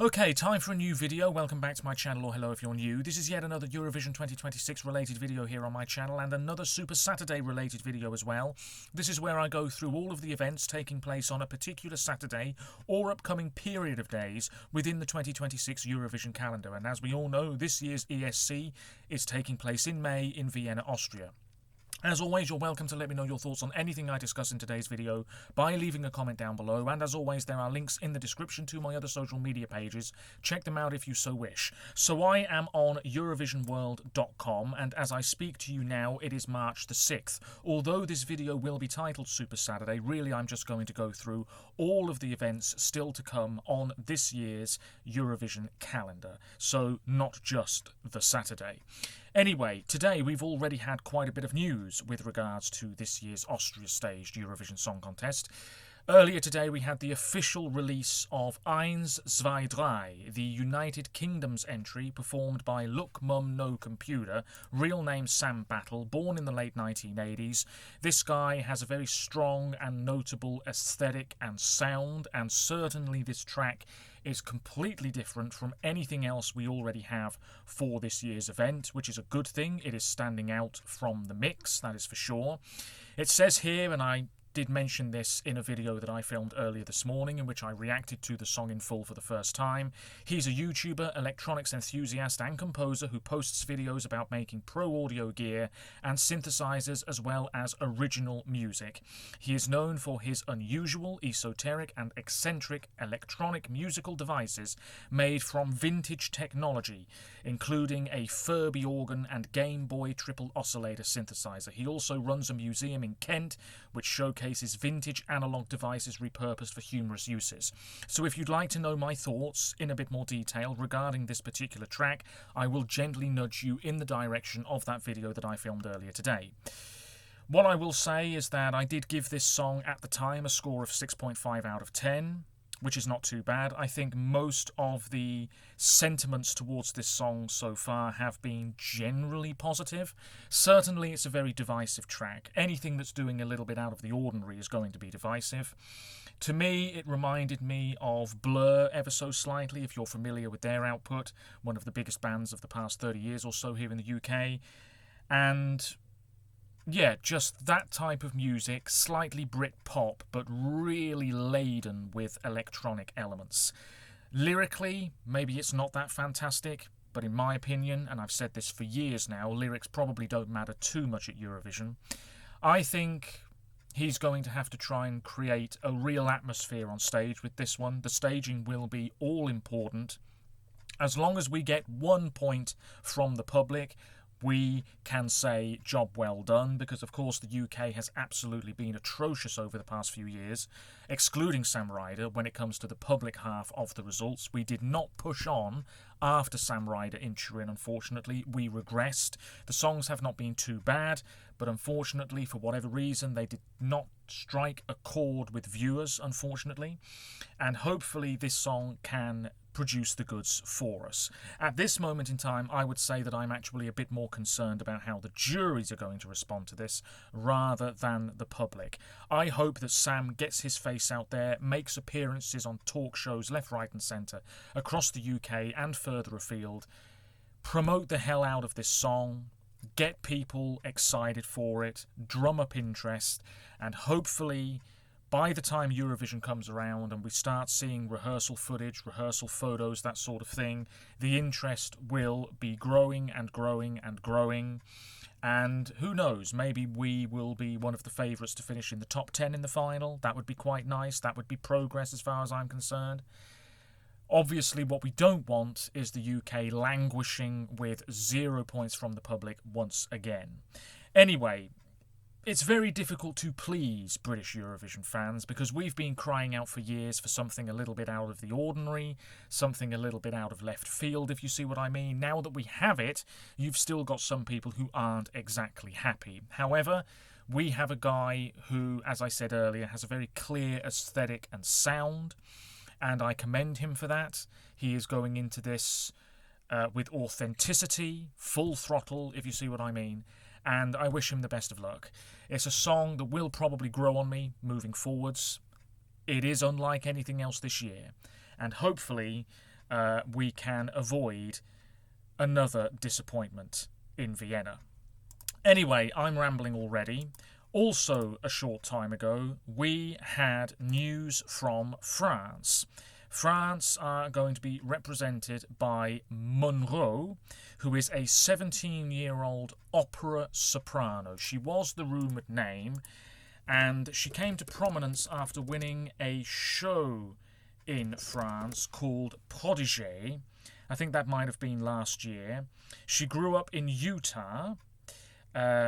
Okay, time for a new video. Welcome back to my channel, or hello if you're new. This is yet another Eurovision 2026 related video here on my channel, and another Super Saturday related video as well. This is where I go through all of the events taking place on a particular Saturday or upcoming period of days within the 2026 Eurovision calendar. And as we all know, this year's ESC is taking place in May in Vienna, Austria. As always, you're welcome to let me know your thoughts on anything I discuss in today's video by leaving a comment down below, and as always there are links in the description to my other social media pages. Check them out if you so wish. So I am on EurovisionWorld.com, and as I speak to you now it is March the 6th. Although this video will be titled Super Saturday, really I'm just going to go through all of the events still to come on this year's Eurovision calendar, so not just the Saturday. Anyway, today we've already had quite a bit of news with regards to this year's Austria-staged Eurovision Song Contest. Earlier today we had the official release of Eins, Zwei, Drei, the United Kingdom's entry performed by Look Mum No Computer, real name Sam Battle, born in the late 1980s. This guy has a very strong and notable aesthetic and sound, and certainly this track is completely different from anything else we already have for this year's event, which is a good thing. It is standing out from the mix, that is for sure. It says here, and I did mention this in a video that I filmed earlier this morning in which I reacted to the song in full for the first time. He's a YouTuber, electronics enthusiast and composer who posts videos about making pro audio gear and synthesizers as well as original music. He is known for his unusual, esoteric and eccentric electronic musical devices made from vintage technology, including a Furby organ and Game Boy triple oscillator synthesizer. He also runs a museum in Kent which showcases vintage analog devices repurposed for humorous uses. So if you'd like to know my thoughts in a bit more detail regarding this particular track, I will gently nudge you in the direction of that video that I filmed earlier today. What I will say is that I did give this song at the time a score of 6.5 out of 10. Which is not too bad. I think most of the sentiments towards this song so far have been generally positive. Certainly it's a very divisive track. Anything that's doing a little bit out of the ordinary is going to be divisive. To me, it reminded me of Blur ever so slightly, if you're familiar with their output, one of the biggest bands of the past 30 years or so here in the UK. And yeah, just that type of music, slightly Brit pop, but really laden with electronic elements. Lyrically, maybe it's not that fantastic, but in my opinion, and I've said this for years now, lyrics probably don't matter too much at Eurovision. I think he's going to have to try and create a real atmosphere on stage with this one. The staging will be all important. As long as we get 1 point from the public, we can say job well done, because of course the UK has absolutely been atrocious over the past few years, excluding Sam Ryder when it comes to the public half of the results. We did not push on after Sam Ryder in Turin, unfortunately. We regressed. The songs have not been too bad, but unfortunately, for whatever reason, they did not strike a chord with viewers, unfortunately. And hopefully this song can produce the goods for us. At this moment in time, I would say that I'm actually a bit more concerned about how the juries are going to respond to this rather than the public. I hope that Sam gets his face out there, makes appearances on talk shows left, right and centre across the UK and further afield, promote the hell out of this song, get people excited for it, drum up interest, and hopefully by the time Eurovision comes around and we start seeing rehearsal footage, rehearsal photos, that sort of thing, the interest will be growing and growing and growing. And who knows, maybe we will be one of the favourites to finish in the top 10 in the final. That would be quite nice. That would be progress as far as I'm concerned. Obviously, what we don't want is the UK languishing with 0 points from the public once again. Anyway, it's very difficult to please British Eurovision fans because we've been crying out for years for something a little bit out of the ordinary, something a little bit out of left field, if you see what I mean. Now that we have it, you've still got some people who aren't exactly happy. However, we have a guy who, as I said earlier, has a very clear aesthetic and sound, and I commend him for that. He is going into this with authenticity, full throttle, if you see what I mean, and I wish him the best of luck. It's a song that will probably grow on me moving forwards. It is unlike anything else this year, and hopefully we can avoid another disappointment in Vienna. Anyway, I'm rambling already. Also, a short time ago, we had news from France. France are going to be represented by Monroe, who is a 17-year-old opera soprano. She was the rumoured name, and she came to prominence after winning a show in France called Prodigy. I think that might have been last year. She grew up in Utah,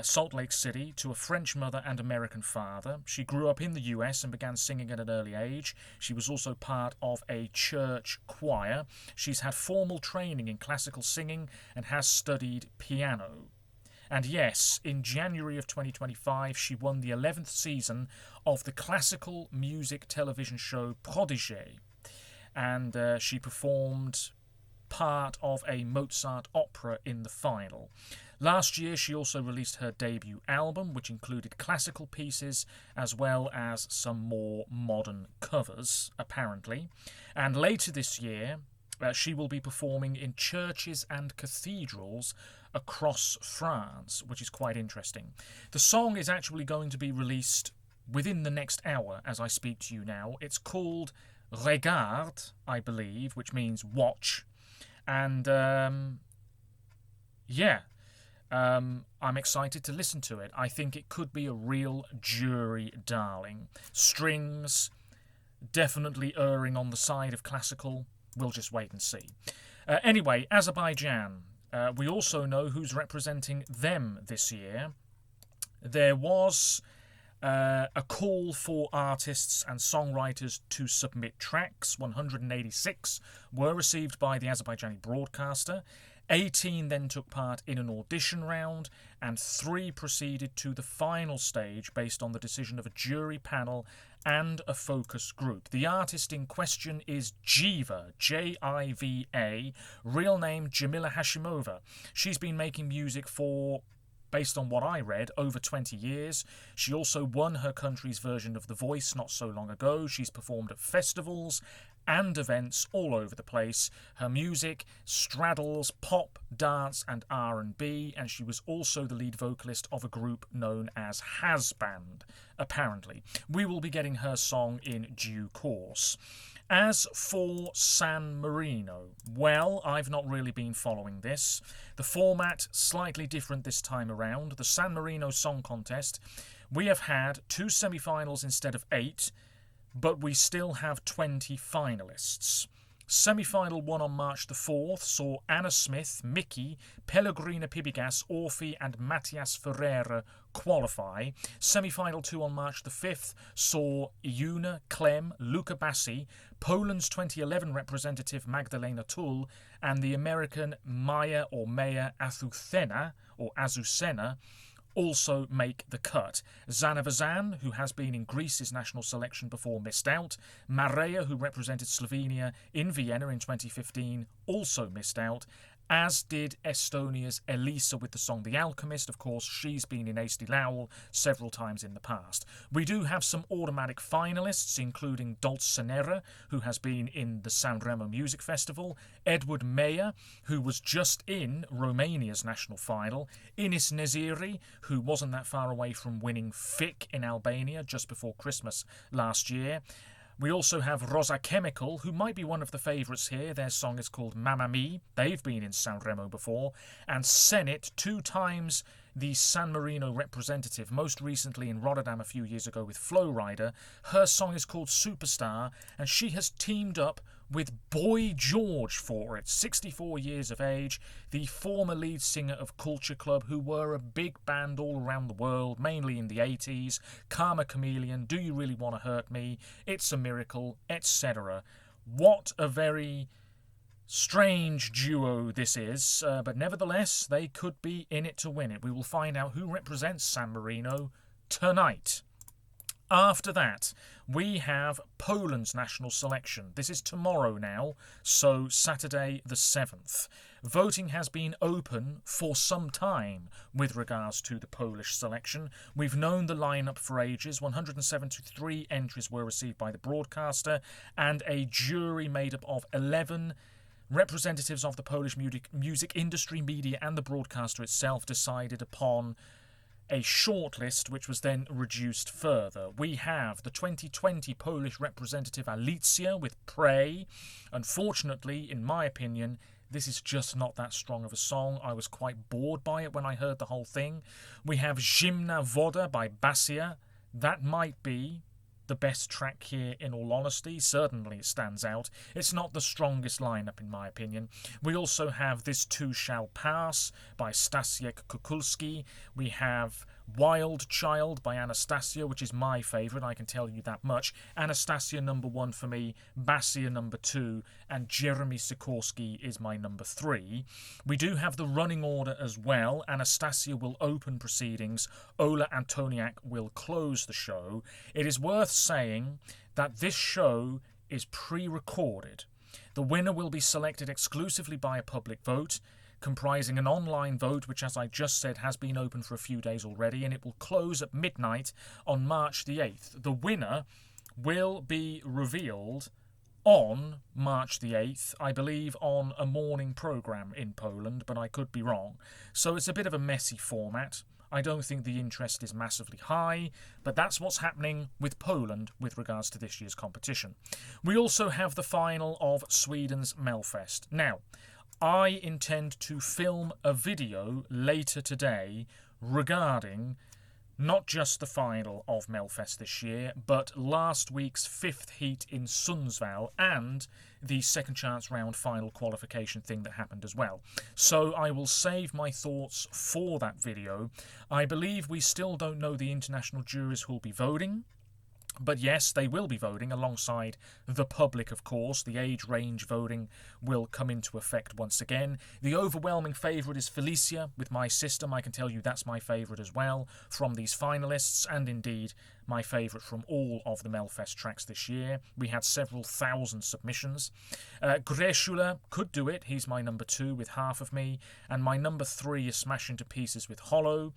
Salt Lake City, to a French mother and American father. She grew up in the US and began singing at an early age. She was also part of a church choir. She's had formal training in classical singing and has studied piano. And yes, in January of 2025, she won the 11th season of the classical music television show Prodigy. And she performed part of a Mozart opera in the final. Last year, she also released her debut album, which included classical pieces as well as some more modern covers, apparently. And later this year, she will be performing in churches and cathedrals across France, which is quite interesting. The song is actually going to be released within the next hour as I speak to you now. It's called Regarde, I believe, which means watch. And, I'm excited to listen to it. I think it could be a real jury darling. Strings, definitely erring on the side of classical. We'll just wait and see. Anyway, Azerbaijan. We also know who's representing them this year. There was a call for artists and songwriters to submit tracks. 186 were received by the Azerbaijani broadcaster. 18 then took part in an audition round, and 3 proceeded to the final stage based on the decision of a jury panel and a focus group. The artist in question is Jiva, Jiva, real name Jamila Hashimova. She's been making music for, based on what I read, over 20 years. She also won her country's version of The Voice not so long ago. She's performed at festivals and events all over the place. Her music straddles pop, dance and R&B, and she was also the lead vocalist of a group known as Has Band, apparently. We will be getting her song in due course. As for San Marino, well, I've not really been following this. The format, slightly different this time around. The San Marino Song Contest, we have had 2 semi-finals instead of 8, but we still have 20 finalists. Semi-final 1 on March the 4th saw Anna Smith, Mickey, Pellegrina Pibigas, Orfi and Matias Ferreira qualify. Semi-final 2 on March the 5th saw Iuna, Clem, Luca Bassi, Poland's 2011 representative Magdalena Tull, and the American Maya Azucena also make the cut. Zana Vazan, who has been in Greece's national selection before, missed out. Mareya, who represented Slovenia in Vienna in 2015, also missed out, as did Estonia's Elisa with the song The Alchemist. Of course, she's been in Eesti Laul several times in the past. We do have some automatic finalists, including Dolcenera, who has been in the Sanremo Music Festival, Edward Meyer, who was just in Romania's national final, Inis Neziri, who wasn't that far away from winning FIC in Albania just before Christmas last year. We also have Rosa Chemical, who might be one of the favourites here. Their song is called Mamma Mi. They've been in Sanremo before. And Senit, 2 times the San Marino representative, most recently in Rotterdam a few years ago with Flow Rider. Her song is called Superstar, and she has teamed up with Boy George for it, 64 years of age, the former lead singer of Culture Club, who were a big band all around the world, mainly in the 80s, Karma Chameleon, Do You Really Want to Hurt Me, It's a Miracle, etc. What a very strange duo this is, but nevertheless, they could be in it to win it. We will find out who represents San Marino tonight. After that, we have Poland's national selection. This is tomorrow now, so Saturday the 7th. Voting has been open for some time with regards to the Polish selection. We've known the lineup for ages. 173 entries were received by the broadcaster, and a jury made up of 11 representatives of the Polish music industry, media and the broadcaster itself decided upon a shortlist which was then reduced further. We have the 2020 Polish representative Alicja with Pray. Unfortunately, in my opinion, this is just not that strong of a song. I was quite bored by it when I heard the whole thing. We have Zimna Woda by Basia. That might be the best track here, in all honesty. Certainly it stands out. It's not the strongest lineup, in my opinion. We also have This Too Shall Pass by Stasiek Kukulski. We have Wild Child by Anastasia, which is my favourite, I can tell you that much. Anastasia number 1 for me, Basia number 2, and Jeremy Sikorski is my number 3. We do have the running order as well. Anastasia will open proceedings, Ola Antoniak will close the show. It is worth saying that this show is pre-recorded. The winner will be selected exclusively by a public vote, comprising an online vote, which, as I just said, has been open for a few days already, and it will close at midnight on March the 8th. The winner will be revealed on March the 8th, I believe on a morning programme in Poland, but I could be wrong. So it's a bit of a messy format. I don't think the interest is massively high, but that's what's happening with Poland with regards to this year's competition. We also have the final of Sweden's Melfest. Now, I intend to film a video later today regarding not just the final of Melfest this year, but last week's 5th heat in Sundsvall and the second chance round final qualification thing that happened as well. So I will save my thoughts for that video. I believe we still don't know the international juries who will be voting. But yes, they will be voting alongside the public, of course. The age range voting will come into effect once again. The overwhelming favourite is Felicia with My System. I can tell you that's my favourite as well from these finalists, and indeed my favourite from all of the Melfest tracks this year. We had several thousand submissions. Greshula could do it. He's my number 2 with Half of Me. And my number 3 is Smash Into Pieces with Hollow.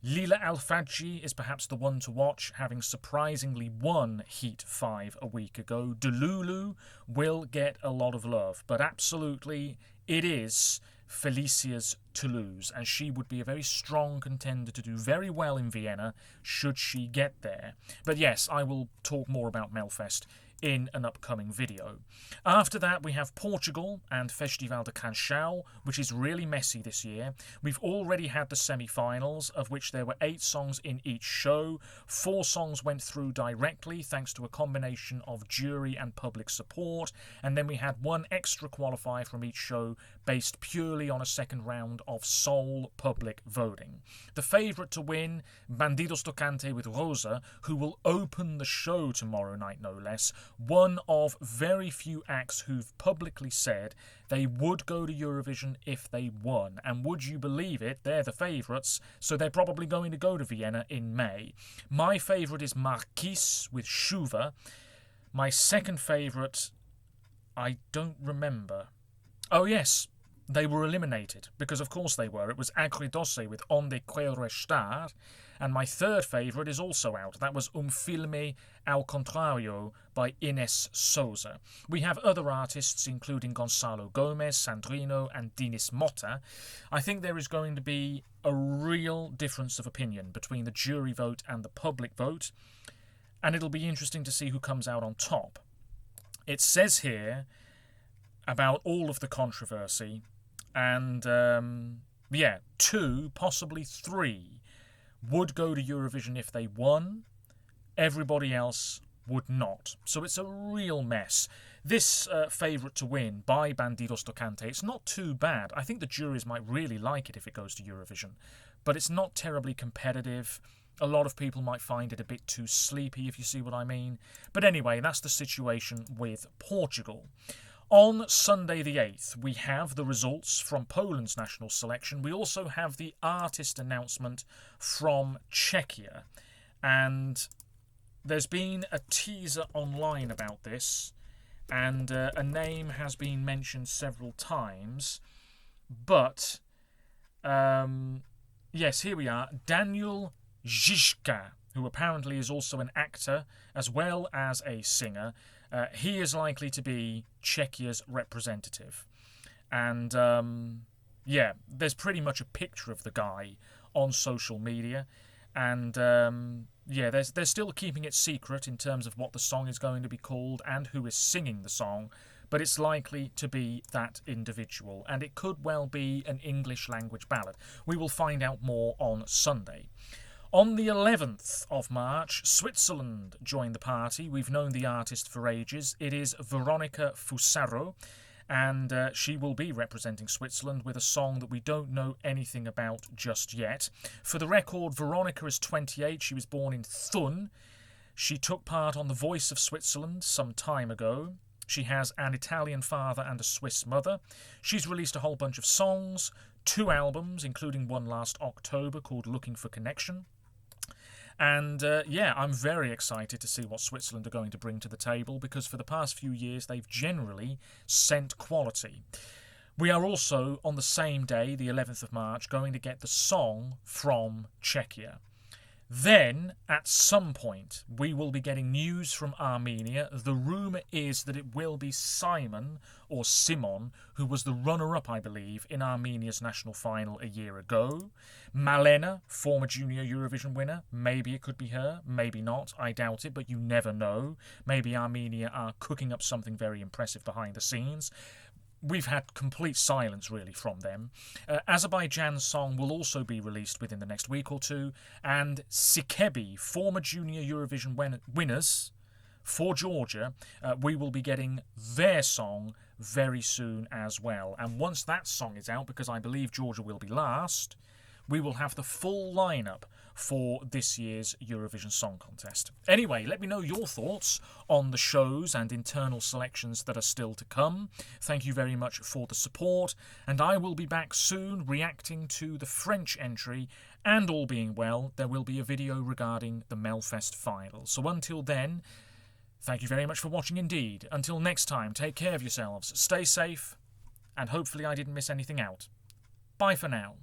Lila Al-Fadji is perhaps the one to watch, having surprisingly won Heat 5 a week ago. Delulu will get a lot of love, but absolutely it is Felicia's to lose, and she would be a very strong contender to do very well in Vienna should she get there. But yes, I will talk more about Melfest in an upcoming video. After that, we have Portugal and Festival de Canção, which is really messy this year. We've already had the semi-finals, of which there were 8 songs in each show. 4 songs went through directly, thanks to a combination of jury and public support, and then we had 1 extra qualifier from each show, based purely on a second round of sole public voting. The favourite to win, Bandidos Tocante with Rosa, who will open the show tomorrow night, no less. One of very few acts who've publicly said they would go to Eurovision if they won. And would you believe it, they're the favourites, so they're probably going to go to Vienna in May. My favourite is Marquis with Shuva. My second favourite, I don't remember. Oh yes, they were eliminated, because of course they were. It was Agridoce with Onde Quero Estar, and my third favourite is also out. That was Filme ao Contrário by Ines Souza. We have other artists, including Gonçalo Gomes, Sandrino, and Dinis Mota. I think there is going to be a real difference of opinion between the jury vote and the public vote, and it'll be interesting to see who comes out on top. It says here about all of the controversy, and 2, possibly 3, would go to Eurovision if they won. Everybody else would not. So it's a real mess. This favourite to win by Bandidos Tocante, it's not too bad. I think the juries might really like it if it goes to Eurovision, but it's not terribly competitive. A lot of people might find it a bit too sleepy, if you see what I mean. But anyway, that's the situation with Portugal. On Sunday the 8th, we have the results from Poland's national selection. We also have the artist announcement from Czechia. And there's been a teaser online about this, and a name has been mentioned several times. But, yes, here we are. Daniel Zizka, who apparently is also an actor as well as a singer. He is likely to be Czechia's representative. And yeah, there's pretty much a picture of the guy on social media. And yeah, they're still keeping it secret in terms of what the song is going to be called and who is singing the song. But it's likely to be that individual. And it could well be an English language ballad. We will find out more on Sunday. On the 11th of March, Switzerland joined the party. We've known the artist for ages. It is Veronica Fusaro, and she will be representing Switzerland with a song that we don't know anything about just yet. For the record, Veronica is 28. She was born in Thun. She took part on The Voice of Switzerland some time ago. She has an Italian father and a Swiss mother. She's released a whole bunch of songs, 2 albums, including one last October called Looking for Connection. And yeah, I'm very excited to see what Switzerland are going to bring to the table, because for the past few years they've generally sent quality. We are also, on the same day, the 11th of March, going to get the song from Czechia. Then, at some point, we will be getting news from Armenia. The rumour is that it will be Simon, or Simon, who was the runner-up, I believe, in Armenia's national final a year ago. Malena, former junior Eurovision winner. Maybe it could be her, maybe not. I doubt it, but you never know. Maybe Armenia are cooking up something very impressive behind the scenes. We've had complete silence, really, from them. Azerbaijan's song will also be released within the next week or two. And Sikebi, former junior Eurovision winners for Georgia, we will be getting their song very soon as well. And once that song is out, because I believe Georgia will be last, we will have the full lineup for this year's Eurovision Song Contest. Anyway, let me know your thoughts on the shows and internal selections that are still to come. Thank you very much for the support, and I will be back soon reacting to the French entry, and all being well, there will be a video regarding the Melfest final. So until then, thank you very much for watching indeed. Until next time, take care of yourselves, stay safe, and hopefully I didn't miss anything out. Bye for now.